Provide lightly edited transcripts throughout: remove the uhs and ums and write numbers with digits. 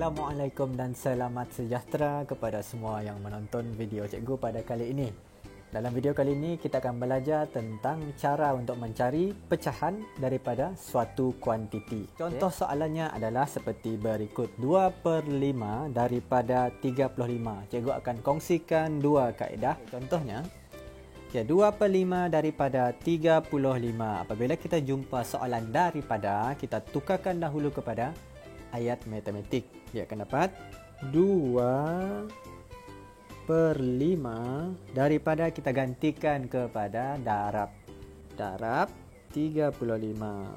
Assalamualaikum dan selamat sejahtera kepada semua yang menonton video cikgu pada kali ini. Dalam video kali ini kita akan belajar tentang cara untuk mencari pecahan daripada suatu kuantiti. Contoh soalannya adalah seperti berikut. 2/5 daripada 35. Cikgu akan kongsikan dua kaedah. Contohnya, 2/5 daripada 35. Apabila kita jumpa soalan daripada, kita tukarkan dahulu kepada ayat matematik. Dia akan dapat 2/5 daripada kita gantikan kepada darab. Darab 35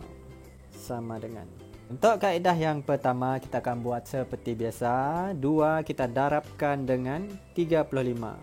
sama dengan. Untuk kaedah yang pertama kita akan buat seperti biasa. 2 kita darabkan dengan 35.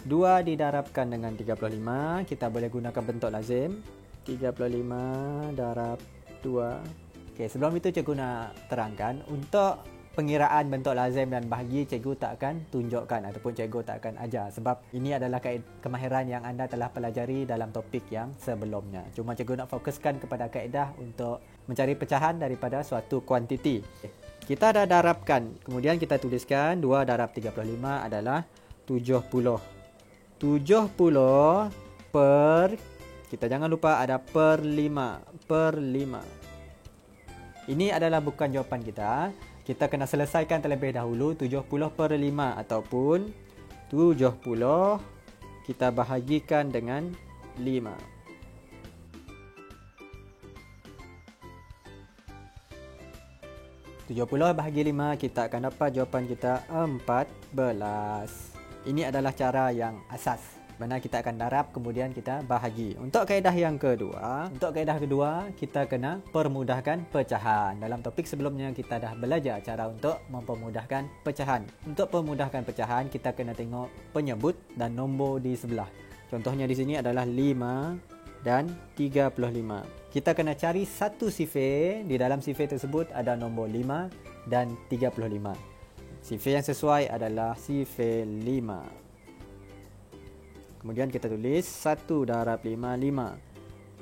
2 didarabkan dengan 35, kita boleh gunakan bentuk lazim. 35 darab 2. Okey, sebelum itu cikgu nak terangkan, untuk pengiraan bentuk lazim dan bahagi cikgu tak akan tunjukkan ataupun cikgu tak akan ajar sebab ini adalah kemahiran yang anda telah pelajari dalam topik yang sebelumnya. Cuma cikgu nak fokuskan kepada kaedah untuk mencari pecahan daripada suatu kuantiti. Kita dah darabkan, kemudian kita tuliskan 2 darab 35 adalah 70. 70 per, kita jangan lupa ada per 5. Per 5. Ini adalah bukan jawapan kita. Kita kena selesaikan terlebih dahulu 70/5 ataupun 70 kita bahagikan dengan 5. Tujuh bahagi 5 kita akan dapat jawapan kita 14. Ini adalah cara yang asas. Mana kita akan darab kemudian kita bahagi. Untuk kaedah yang kedua, kita kena permudahkan pecahan. Dalam topik sebelumnya kita dah belajar cara untuk mempermudahkan pecahan. Untuk memudahkan pecahan kita kena tengok penyebut dan nombor di sebelah. Contohnya di sini adalah 5 dan 35. Kita kena cari satu sifir. Di dalam sifir tersebut ada nombor 5 dan 35. Sifir yang sesuai adalah sifir 5. Kemudian kita tulis 1 darab 5, 5.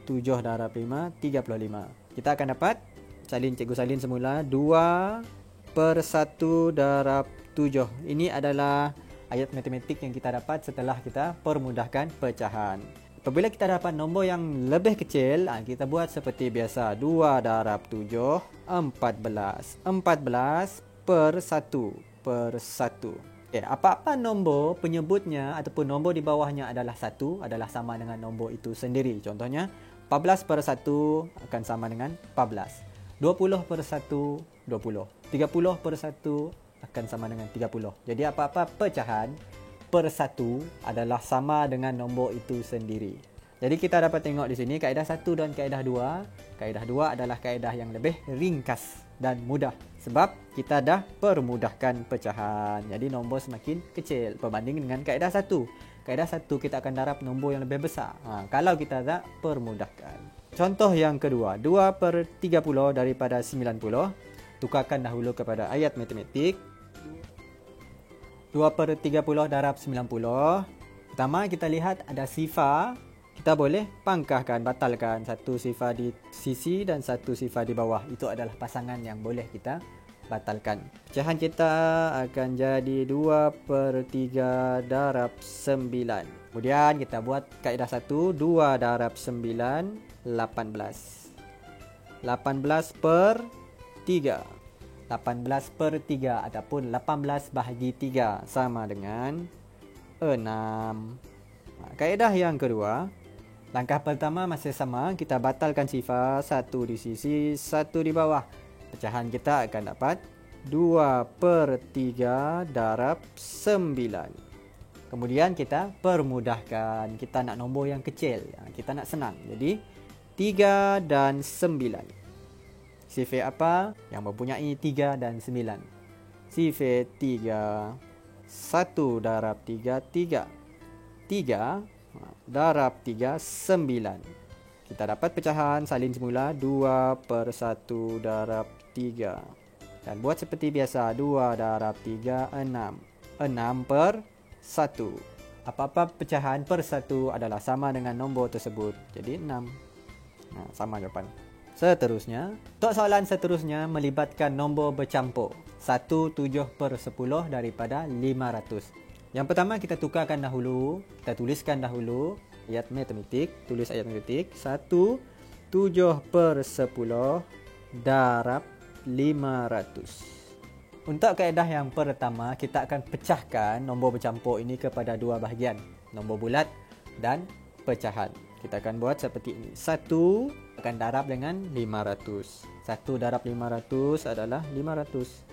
7 darab 5, 35. Kita akan dapat, cikgu salin semula, 2/1 darab 7. Ini adalah ayat matematik yang kita dapat setelah kita permudahkan pecahan. Apabila kita dapat nombor yang lebih kecil, kita buat seperti biasa. 2 darab 7, 14. 14 per 1 per 1. Apa-apa nombor penyebutnya ataupun nombor di bawahnya adalah 1 adalah sama dengan nombor itu sendiri. Contohnya 14/1 akan sama dengan 14. 20/1 20. 30/1 akan sama dengan 30. Jadi apa-apa pecahan per 1 adalah sama dengan nombor itu sendiri. Jadi kita dapat tengok di sini kaedah 1 dan kaedah 2. Kaedah 2 adalah kaedah yang lebih ringkas dan mudah sebab kita dah permudahkan pecahan. Jadi nombor semakin kecil berbanding dengan kaedah 1. Kaedah 1 kita akan darab nombor yang lebih besar. Kalau kita tak permudahkan. Contoh yang kedua, 2/30 daripada 90. Tukarkan dahulu kepada ayat matematik. 2/30 darab 90. Pertama kita lihat ada sifar. Kita boleh pangkahkan, batalkan satu sifar di sisi dan satu sifar di bawah. Itu adalah pasangan yang boleh kita batalkan. Pecahan kita akan jadi 2/3 darab 9. Kemudian kita buat kaedah 1. 2 darab 9, 18. 18/3. 18/3 ataupun 18 bahagi 3 sama dengan 6. Kaedah yang kedua, langkah pertama masih sama, kita batalkan sifar, satu di sisi, satu di bawah. Pecahan kita akan dapat 2/3 darab 9. Kemudian kita permudahkan, kita nak nombor yang kecil, kita nak senang. Jadi 3 dan 9. Sifir apa? Yang mempunyai 3 dan 9. Sifir 3. 1 darab 3, 3. 3 darab 3, 9. Kita dapat pecahan, salin semula 2/1 darab 3. Dan buat seperti biasa, 2 darab 3, 6. 6/1. Apa-apa pecahan per 1 adalah sama dengan nombor tersebut. Jadi 6. Sama jawapan. Seterusnya, untuk soalan seterusnya melibatkan nombor bercampur 1/7/10 daripada 500. Yang pertama kita tukarkan dahulu, kita tuliskan dahulu ayat matematik, tulis ayat matematik 1/7/10 darab 500. Untuk kaedah yang pertama, kita akan pecahkan nombor bercampur ini kepada dua bahagian, nombor bulat dan pecahan. Kita akan buat seperti ini. 1 akan darab dengan 500. 1 darab 500 adalah 500.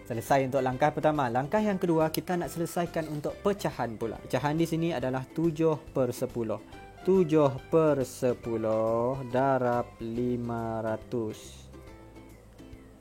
Selesai untuk langkah pertama. Langkah yang kedua, kita nak selesaikan untuk pecahan pula. Pecahan di sini adalah 7/10. 7/10 darab 500.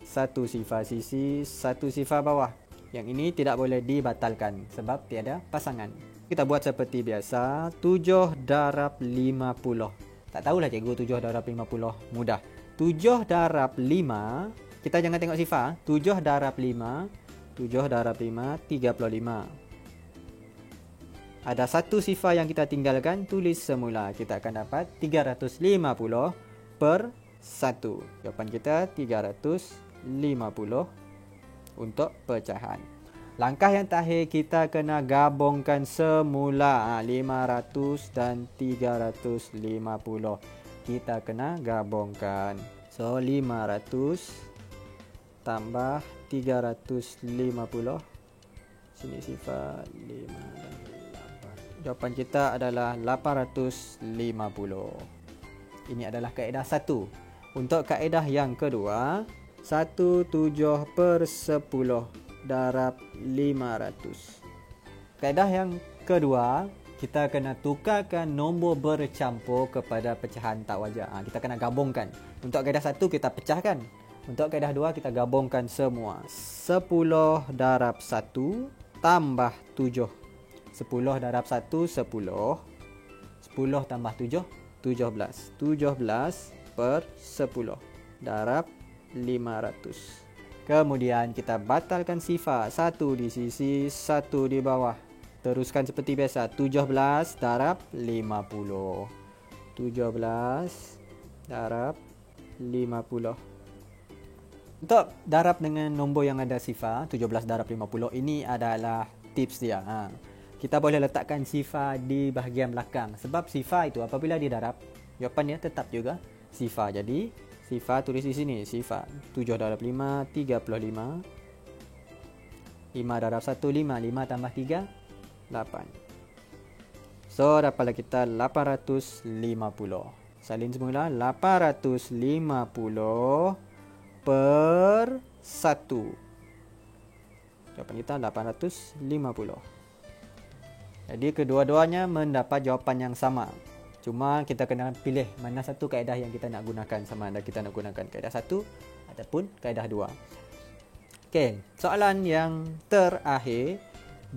Satu sifar sisi, satu sifar bawah. Yang ini tidak boleh dibatalkan sebab tiada pasangan. Kita buat seperti biasa, 7 darab 50. Tak tahulah cikgu 7 darab 50. Mudah. 7 darab 5, kita jangan tengok sifar. 7 darab 5, 7 darab 5, 35. Ada satu sifar yang kita tinggalkan, tulis semula. Kita akan dapat 350 per 1. Jawapan kita 350 untuk pecahan. Langkah yang terakhir, kita kena gabungkan semula 500 dan 350. Kita kena gabungkan. So 500 tambah 350. Sini sifar 5 dan 8. Jawapan kita adalah 850. Ini adalah kaedah 1. Untuk kaedah yang kedua, 1/7/10 darab 500. Kaedah yang kedua, kita kena tukarkan nombor bercampur kepada pecahan tak wajar. Kita kena gabungkan. Untuk kaedah 1 kita pecahkan. Untuk kaedah 2 kita gabungkan semua. 10 darab 1 tambah 7. 10 darab 1 10. 10 tambah 7 17. 17 per 10 darab 500. Kemudian kita batalkan sifar, 1 di sisi, 1 di bawah. Teruskan seperti biasa, 17 darab 50. 17 darab 50. Untuk darab dengan nombor yang ada sifar, 17 darab 50, ini adalah tips dia. Kita boleh letakkan sifar di bahagian belakang. Sebab sifar itu apabila didarab, jawapannya tetap juga sifar. Jadi sifar tulis di sini, sifar 7 darab 5, 35. 5 darab 1, 5. 5 tambah 3, 8. So, dapatlah kita 850. Salin semula, 850 per 1. Jawapan kita 850. Jadi, kedua-duanya mendapat jawapan yang sama. Cuma kita kena pilih mana satu kaedah yang kita nak gunakan, sama ada kita nak gunakan kaedah 1 ataupun kaedah 2. Okey, soalan yang terakhir,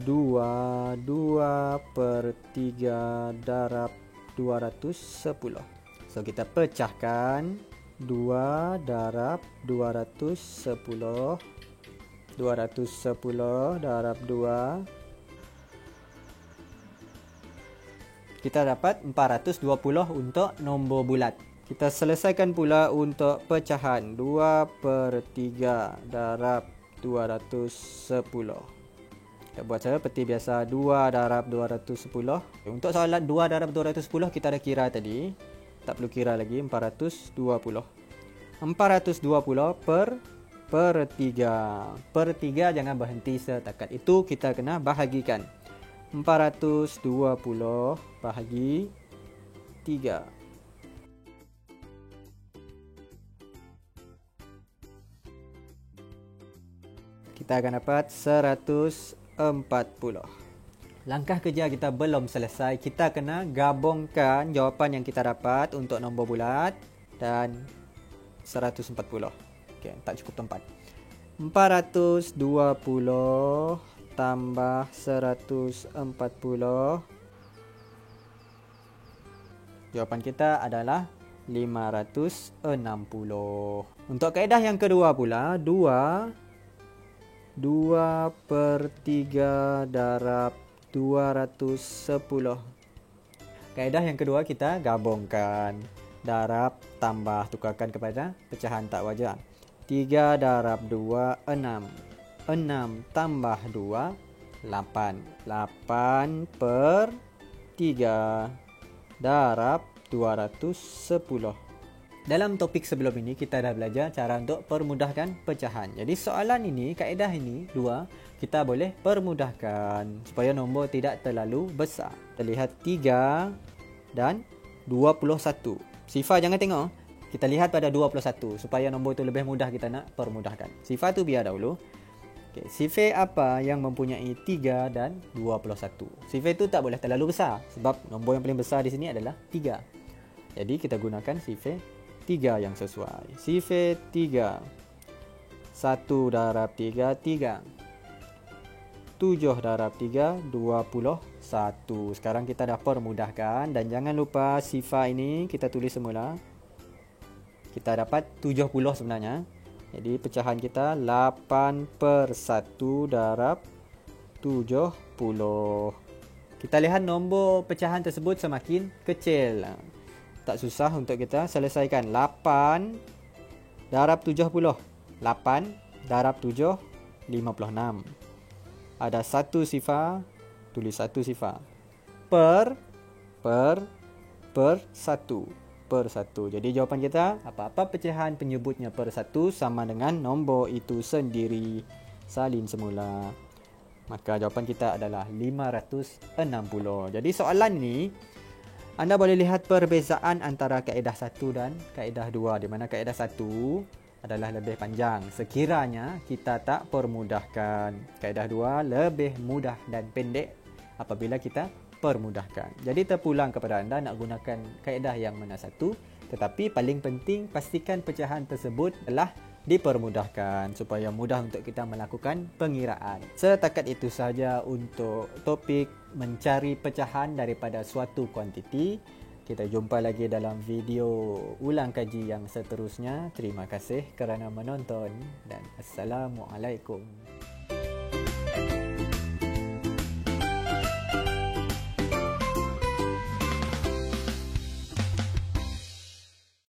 2/3 darab 210. So kita pecahkan 2 darab 210. 210 darab 2, kita dapat 420 untuk nombor bulat. Kita selesaikan pula untuk pecahan, 2/3 darab 210. Kita buat seperti biasa, 2 darab 210. Untuk soalan 2 darab 210 kita dah kira tadi. Tak perlu kira lagi, 420. 420 per 3. Per 3 jangan berhenti setakat itu, kita kena bahagikan. 420 bahagi 3. Kita akan dapat 140. Langkah kerja kita belum selesai. Kita kena gabungkan jawapan yang kita dapat untuk nombor bulat dan 140. Okey, tak cukup tempat. 420 tambah 140. Jawapan kita adalah 560. Untuk kaedah yang kedua pula, 2/3 darab 210. Kaedah yang kedua kita gabungkan. darab tambah, tukarkan kepada pecahan tak wajar. 3 darab 2, 6. 6 tambah 2, 8. 8 per 3 darab 210. Dalam topik sebelum ini, kita dah belajar cara untuk permudahkan pecahan. Jadi soalan ini, kaedah ini, 2, kita boleh permudahkan supaya nombor tidak terlalu besar. Kita lihat 3 dan 21. Sifar jangan tengok. Kita lihat pada 21 supaya nombor itu lebih mudah kita nak permudahkan. Sifar tu biar dahulu. Okay, sifar apa yang mempunyai 3 dan 21? Sifar itu tak boleh terlalu besar sebab nombor yang paling besar di sini adalah 3. Jadi kita gunakan sifar 3 yang sesuai. Sifar 3. 1 darab 3, 3. 7 darab 3, 21. Sekarang kita dah permudahkan. Dan jangan lupa sifar ini kita tulis semula. Kita dapat 70 sebenarnya. Jadi pecahan kita 8 per 1 darab 70. Kita lihat nombor pecahan tersebut semakin kecil. Tak susah untuk kita selesaikan. 8 darab 70. 8 darab 7, 56. Ada satu sifar, tulis satu sifar. Per 1. Per 1. Jadi jawapan kita, apa-apa pecahan penyebutnya per 1 sama dengan nombor itu sendiri. Salin semula. Maka jawapan kita adalah 560. Jadi soalan ni, anda boleh lihat perbezaan antara kaedah 1 dan kaedah 2, di mana kaedah 1 adalah lebih panjang sekiranya kita tak permudahkan. Kaedah 2 lebih mudah dan pendek apabila kita permudahkan. Jadi terpulang kepada anda nak gunakan kaedah yang mana satu, tetapi paling penting pastikan pecahan tersebut telah dipermudahkan supaya mudah untuk kita melakukan pengiraan. Setakat itu sahaja untuk topik mencari pecahan daripada suatu kuantiti. Kita jumpa lagi dalam video ulang kaji yang seterusnya. Terima kasih kerana menonton dan Assalamualaikum.